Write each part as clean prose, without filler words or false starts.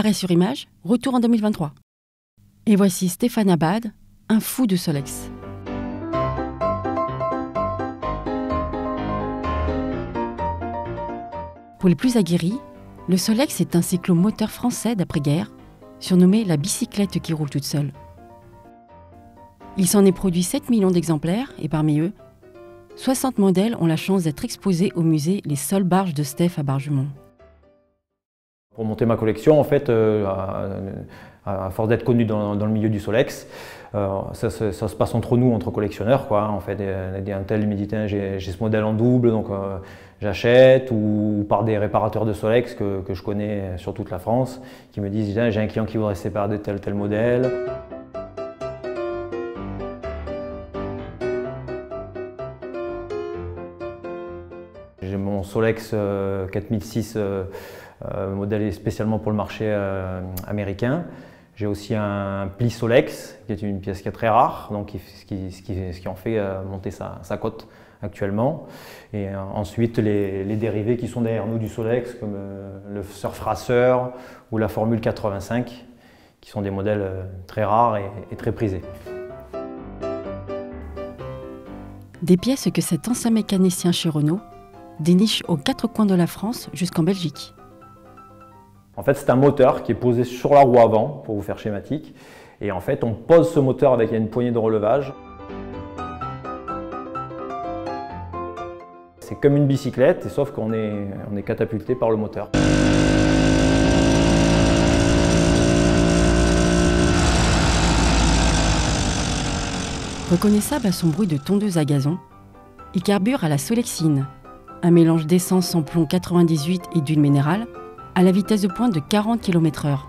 Arrêt sur image, retour en 2023. Et voici Stéphane Abad, un fou de Solex. Pour les plus aguerris, le Solex est un cyclomoteur français d'après-guerre, surnommé la bicyclette qui roule toute seule. Il s'en est produit 7 millions d'exemplaires et parmi eux, 60 modèles ont la chance d'être exposés au musée Les Sols Barges de Steph à Bargemont. Pour monter ma collection, en fait, à force d'être connu dans le milieu du Solex, ça se passe entre nous, entre collectionneurs, quoi. En fait, un tel me dit « j'ai ce modèle en double, donc j'achète », ou par des réparateurs de Solex que je connais sur toute la France, qui me disent « j'ai un client qui voudrait se séparer de tel modèle ». J'ai mon Solex 4006 modèle spécialement pour le marché américain. J'ai aussi un pli Solex, qui est une pièce qui est très rare, donc ce qui en fait monter sa cote actuellement. Et ensuite, les dérivés qui sont derrière nous du Solex, comme le Surf Racer ou la Formule 85, qui sont des modèles très rares et très prisés. Des pièces que cet ancien mécanicien chez Renault déniche aux 4 coins de la France jusqu'en Belgique. En fait, c'est un moteur qui est posé sur la roue avant, pour vous faire schématique. Et en fait, on pose ce moteur avec une poignée de relevage. C'est comme une bicyclette, sauf qu'on est catapulté par le moteur. Reconnaissable à son bruit de tondeuse à gazon, il carbure à la Solexine, un mélange d'essence sans plomb 98 et d'huile minérale, à la vitesse de pointe de 40 km/h.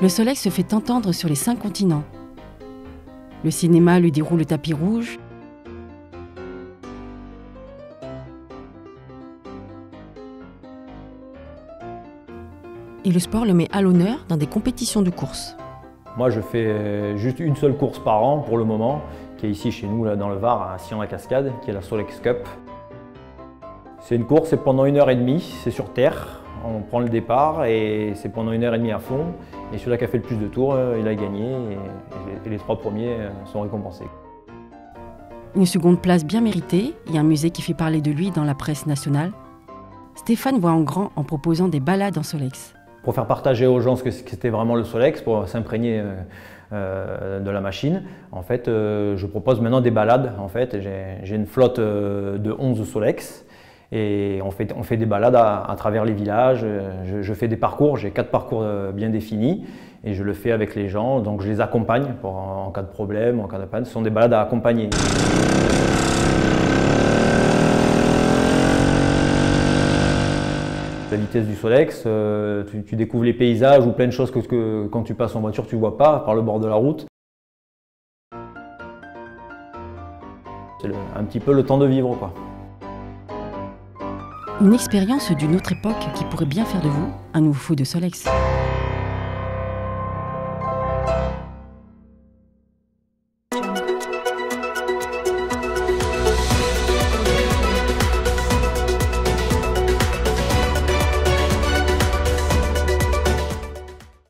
Le Solex se fait entendre sur les 5 continents. Le cinéma lui déroule le tapis rouge. Et le sport le met à l'honneur dans des compétitions de course. Moi, je fais juste une seule course par an pour le moment, qui est ici chez nous, là, dans le Var, à Sion-la-Cascade, qui est la Solex Cup. C'est une course, c'est pendant 1h30, c'est sur terre. On prend le départ et c'est pendant 1h30 à fond. Et celui-là qui a fait le plus de tours, il a gagné et les 3 premiers sont récompensés. Une seconde place bien méritée et un musée qui fait parler de lui dans la presse nationale. Stéphane voit en grand en proposant des balades en Solex. Pour faire partager aux gens ce que c'était vraiment le Solex, pour s'imprégner de la machine, en fait, je propose maintenant des balades. En fait, j'ai une flotte de 11 Solex. Et on fait des balades à travers les villages. Je fais des parcours, j'ai 4 parcours bien définis et je le fais avec les gens. Donc je les accompagne en cas de problème, en cas de panne. Ce sont des balades à accompagner. La vitesse du Solex, tu découvres les paysages ou plein de choses que quand tu passes en voiture tu ne vois pas par le bord de la route. C'est un petit peu le temps de vivre, quoi. Une expérience d'une autre époque qui pourrait bien faire de vous un nouveau fou de Solex.